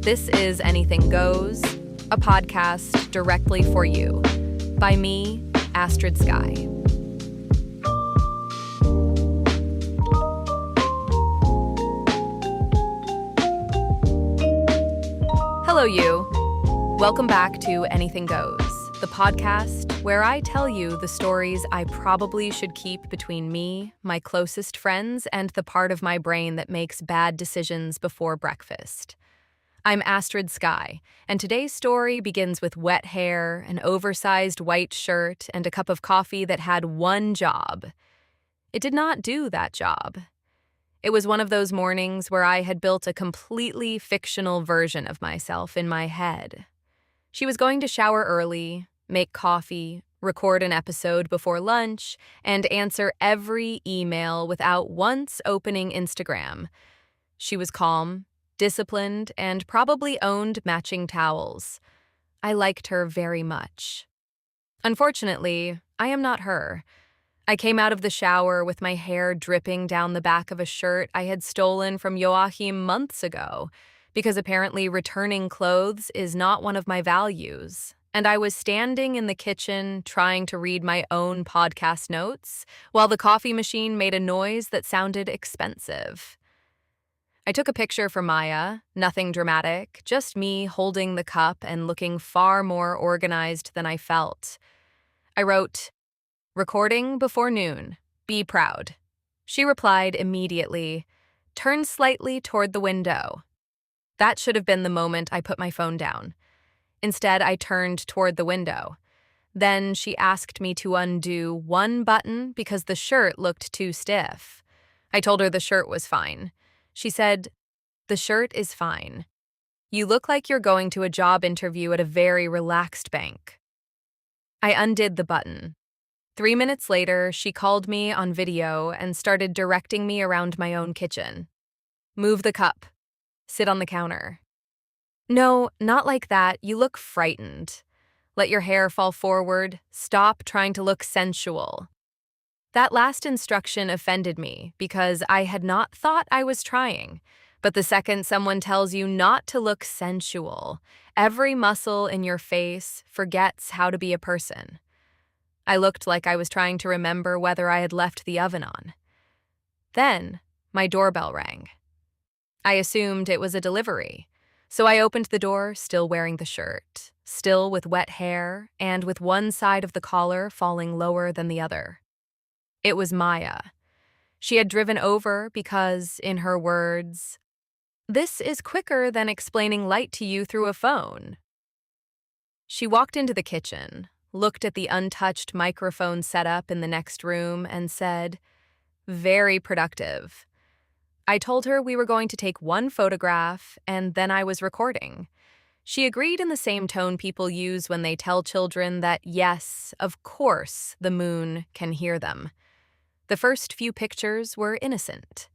This is Anything Goes, a podcast directly for you, by me, Astrid Sky. Hello, you. Welcome back to Anything Goes, the podcast where I tell you the stories I probably should keep between me, my closest friends, and the part of my brain that makes bad decisions before breakfast. I'm Astrid Sky, and today's story begins with wet hair, an oversized white shirt, and a cup of coffee that had one job. It did not do that job. It was one of those mornings where I had built a completely fictional version of myself in my head. She was going to shower early, make coffee, record an episode before lunch, and answer every email without once opening Instagram. She was calm, disciplined, and probably owned matching towels. I liked her very much. Unfortunately, I am not her. I came out of the shower with my hair dripping down the back of a shirt I had stolen from Joachim months ago, because apparently returning clothes is not one of my values, and I was standing in the kitchen trying to read my own podcast notes while the coffee machine made a noise that sounded expensive. I took a picture for Maya, nothing dramatic, just me holding the cup and looking far more organized than I felt. I wrote, "Recording before noon. Be proud." She replied immediately, "Turn slightly toward the window." That should have been the moment I put my phone down. Instead, I turned toward the window. Then she asked me to undo one button because the shirt looked too stiff. I told her the shirt was fine. She said, "The shirt is fine. You look like you're going to a job interview at a very relaxed bank." I undid the button. 3 minutes later, she called me on video and started directing me around my own kitchen. "Move the cup. Sit on the counter." "No, not like that. You look frightened. Let your hair fall forward. Stop trying to look sensual." That last instruction offended me because I had not thought I was trying. But the second someone tells you not to look sensual, every muscle in your face forgets how to be a person. I looked like I was trying to remember whether I had left the oven on. Then, my doorbell rang. I assumed it was a delivery, so I opened the door, still wearing the shirt, still with wet hair, and with one side of the collar falling lower than the other. It was Maya. She had driven over because, in her words, "This is quicker than explaining light to you through a phone." She walked into the kitchen, looked at the untouched microphone setup in the next room, and said, "Very productive." I told her we were going to take one photograph, and then I was recording. She agreed in the same tone people use when they tell children that, yes, of course, the moon can hear them. The first few pictures were innocent.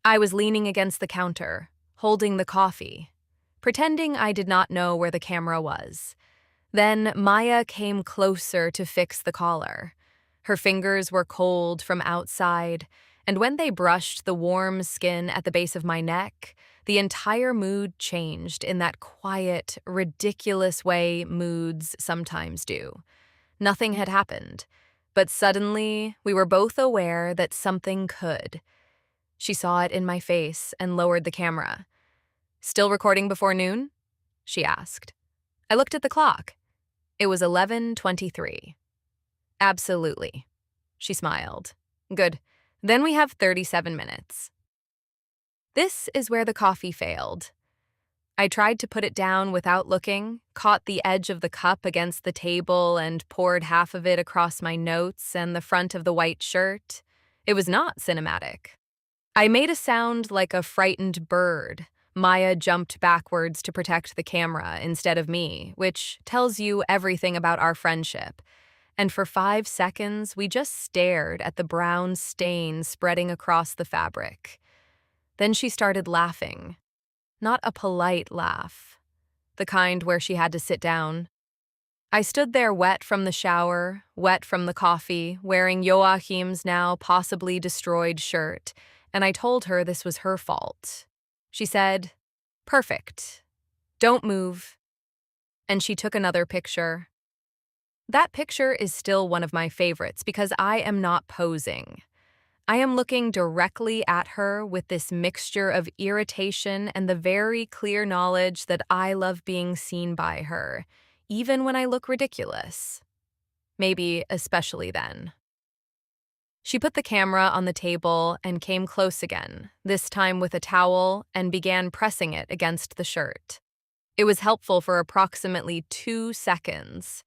I was leaning against the counter, holding the coffee, pretending I did not know where the camera was. Then Maya came closer to fix the collar. Her fingers were cold from outside, and when they brushed the warm skin at the base of my neck, the entire mood changed in that quiet, ridiculous way moods sometimes do. Nothing had happened, but suddenly we were both aware that something could. She saw it in my face and lowered the camera. "Still recording before noon?" she asked. I looked at the clock. It was 11:23. "Absolutely," she smiled. "Good. Then we have 37 minutes. This is where the coffee failed. I tried to put it down without looking, caught the edge of the cup against the table, and poured half of it across my notes and the front of the white shirt. It was not cinematic. I made a sound like a frightened bird. Maya jumped backwards to protect the camera instead of me, which tells you everything about our friendship. And for 5 seconds, we just stared at the brown stain spreading across the fabric. Then she started laughing. Not a polite laugh, the kind where she had to sit down. I stood there wet from the shower, wet from the coffee, wearing Joachim's now possibly destroyed shirt, and I told her this was her fault. She said, "Perfect. Don't move. And she took another picture. That picture is still one of my favorites because I am not posing. I am looking directly at her with this mixture of irritation and the very clear knowledge that I love being seen by her, even when I look ridiculous. Maybe especially then. She put the camera on the table and came close again, this time with a towel, and began pressing it against the shirt. It was helpful for approximately 2 seconds.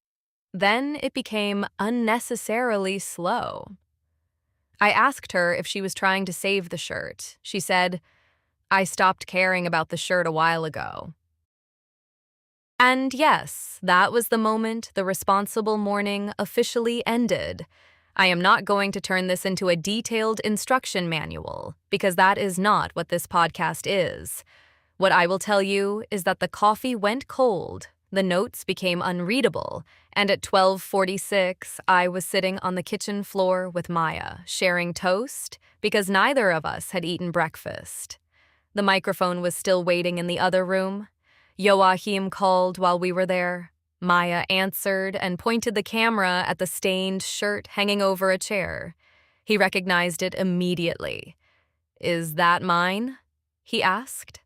Then it became unnecessarily slow. I asked her if she was trying to save the shirt. She said, "I stopped caring about the shirt a while ago." And yes, that was the moment the responsible morning officially ended. I am not going to turn this into a detailed instruction manual, because that is not what this podcast is. What I will tell you is that the coffee went cold, the notes became unreadable, and at 12:46, I was sitting on the kitchen floor with Maya, sharing toast, because neither of us had eaten breakfast. The microphone was still waiting in the other room. Joachim called while we were there. Maya answered and pointed the camera at the stained shirt hanging over a chair. He recognized it immediately. "Is that mine?" he asked.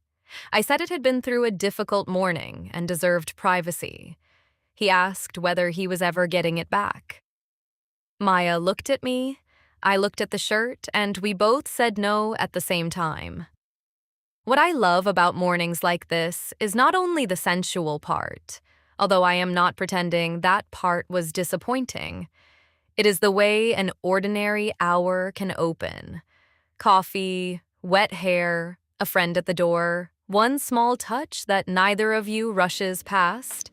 I said it had been through a difficult morning and deserved privacy. He asked whether he was ever getting it back. Maya looked at me, I looked at the shirt, and we both said no at the same time. What I love about mornings like this is not only the sensual part, although I am not pretending that part was disappointing. It is the way an ordinary hour can open. Coffee, wet hair, a friend at the door, one small touch that neither of you rushes past.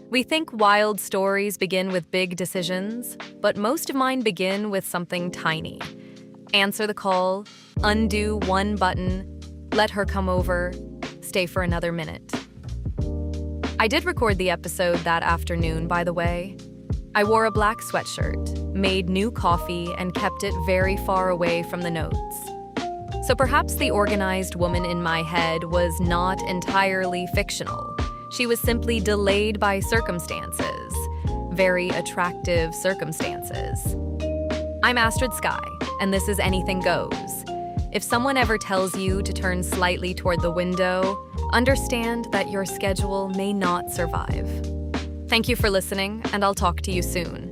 We think wild stories begin with big decisions, but most of mine begin with something tiny. Answer the call, undo one button, let her come over, stay for another minute. I did record the episode that afternoon, by the way. I wore a black sweatshirt, made new coffee, and kept it very far away from the notes. So perhaps the organized woman in my head was not entirely fictional. She was simply delayed by circumstances, very attractive circumstances. I'm Astrid Sky, and this is Anything Goes. If someone ever tells you to turn slightly toward the window, understand that your schedule may not survive. Thank you for listening, and I'll talk to you soon.